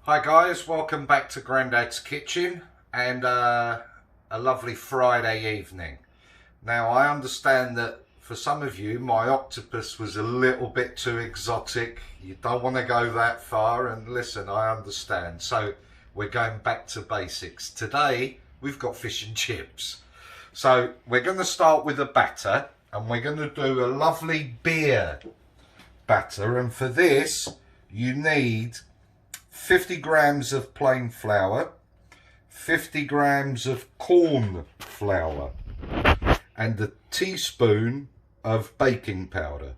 Hi guys, welcome back to Grandad's Kitchen and a lovely Friday evening. Now I understand that for some of you my octopus was a little bit too exotic. You don't want to go that far, and listen, I understand. So we're going back to basics. Today we've got fish and chips. So we're going to start with a batter, and we're going to do a lovely beer batter, and for this you need 50 grams of plain flour, 50 grams of corn flour, and a teaspoon of baking powder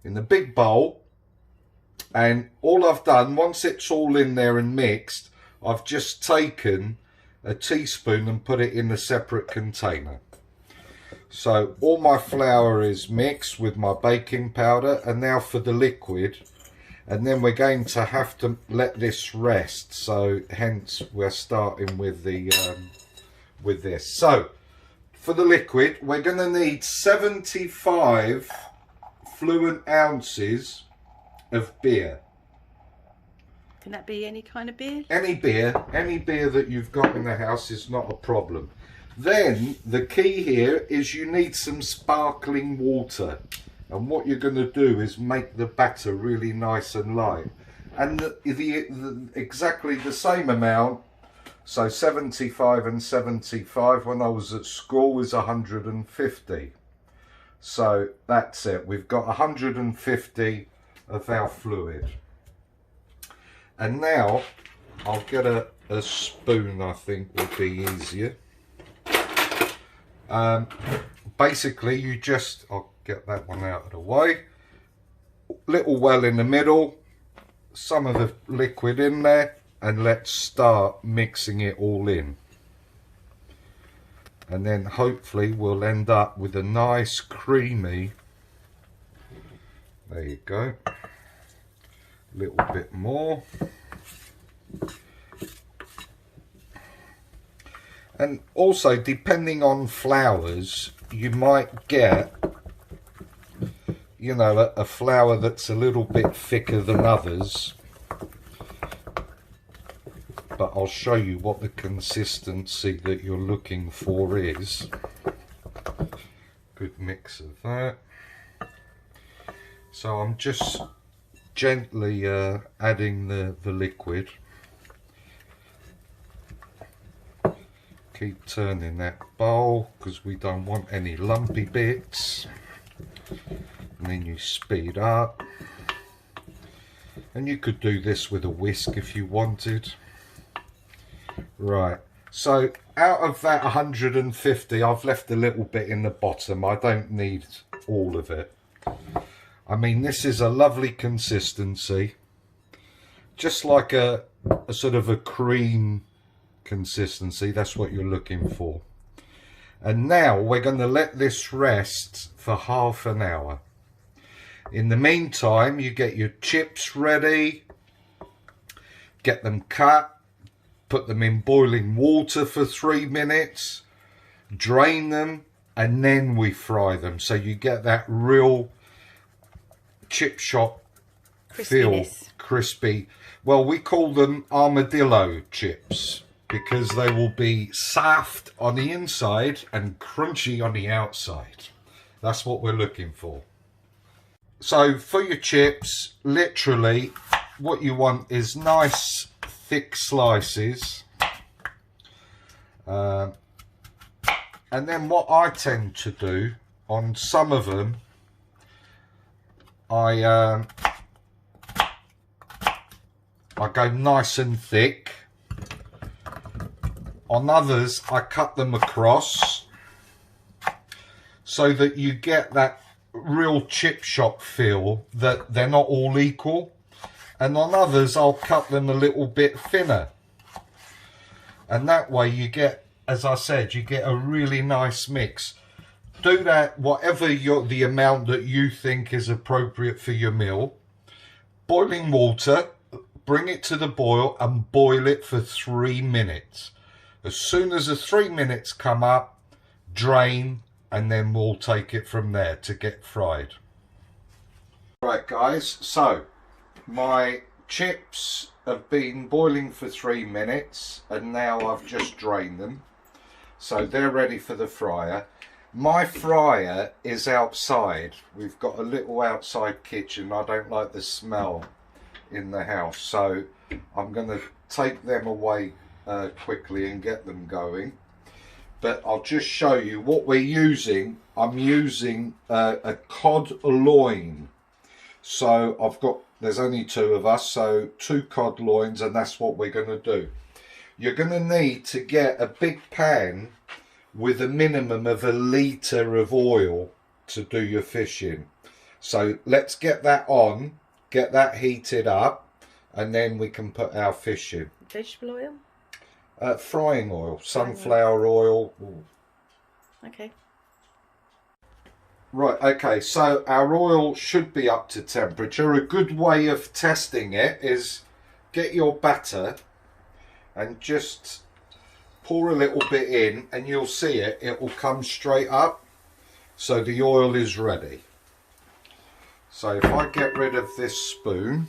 in the big bowl. And all I've done, once it's all in there and mixed, I've just taken a teaspoon and put it in a separate container. So all my flour is mixed with my baking powder, and now for the liquid. And then we're going to have to let this rest, so hence we're starting with the with this. So for the liquid, we're going to need 75 fluent ounces of beer. Can that be any kind of beer? Any beer that you've got in the house is not a problem. Then the key here is you need some sparkling water. And what you're going to do is make the batter really nice and light. And exactly the same amount, so 75 and 75 when I was at school was 150. So that's it. We've got 150 of our fluid. And now I'll get a spoon, I think would be easier. Basically you just... I'll get that one out of the way. Little well in the middle, some of the liquid in there, and let's start mixing it all in. And then hopefully we'll end up with a nice creamy, there you go, a little bit more. And also, depending on flours, you might get, you know, a flour that's a little bit thicker than others, but I'll show you what the consistency that you're looking for is. Good mix of that. So I'm just gently adding the liquid. Keep turning that bowl because we don't want any lumpy bits. And then you speed up, and you could do this with a whisk if you wanted. Right, so out of that 150 I've left a little bit in the bottom. I don't need all of it. I mean, this is a lovely consistency, just like a sort of a cream consistency. That's what you're looking for. And now we're going to let this rest for half an hour. In the meantime, you get your chips ready, get them cut, put them in boiling water for 3 minutes, drain them, and then we fry them. So you get that real chip shop feel, crispy. Well, we call them armadillo chips because they will be soft on the inside and crunchy on the outside. That's what we're looking for. So for your chips, literally what you want is nice thick slices. And then what I tend to do on some of them, I go nice and thick. On others, I cut them across so that you get that real chip shop feel, that they're not all equal. And on others I'll cut them a little bit thinner, and that way you get, as I said, you get a really nice mix. Do that whatever the amount that you think is appropriate for your meal. Boiling water, bring it to the boil and boil it for 3 minutes. As soon as the 3 minutes come up, drain, and then we'll take it from there to get fried. Right guys, so my chips have been boiling for 3 minutes, and now I've just drained them, so they're ready for the fryer. My fryer is outside. We've got a little outside kitchen. I don't like the smell in the house, so I'm going to take them away quickly and get them going. But I'll just show you what we're using. I'm using a cod loin. So there's only 2 of us, so 2 cod loins, and that's what we're going to do. You're going to need to get a big pan with a minimum of 1 litre of oil to do your fish in. So let's get that on, get that heated up, and then we can put our fish in. Vegetable oil? Frying oil, sunflower oil. Ooh. Okay. Right, okay, so our oil should be up to temperature. A good way of testing it is get your batter and just pour a little bit in, and you'll see it will come straight up. So the oil is ready. So if I get rid of this spoon,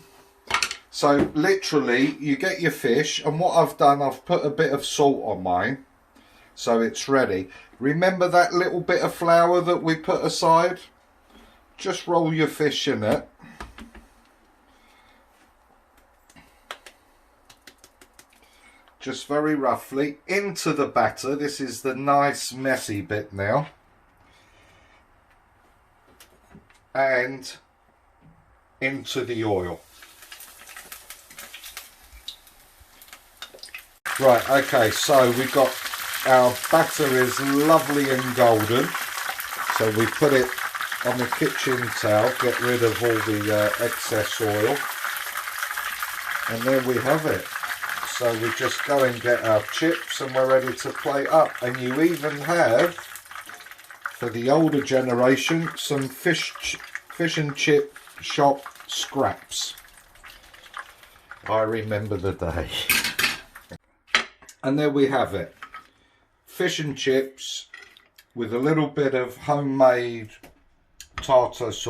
so literally you get your fish, and what I've done, I've put a bit of salt on mine, so it's ready. Remember that little bit of flour that we put aside? Just roll your fish in it. Just very roughly into the batter. This is the nice messy bit now. And into the oil. Right, okay, so we've got our batter is lovely and golden. So we put it on the kitchen towel, get rid of all the excess oil. And there we have it. So we just go and get our chips, and we're ready to plate up. And you even have, for the older generation, some fish and chip shop scraps. I remember the day. And there we have it. Fish and chips with a little bit of homemade tartar sauce.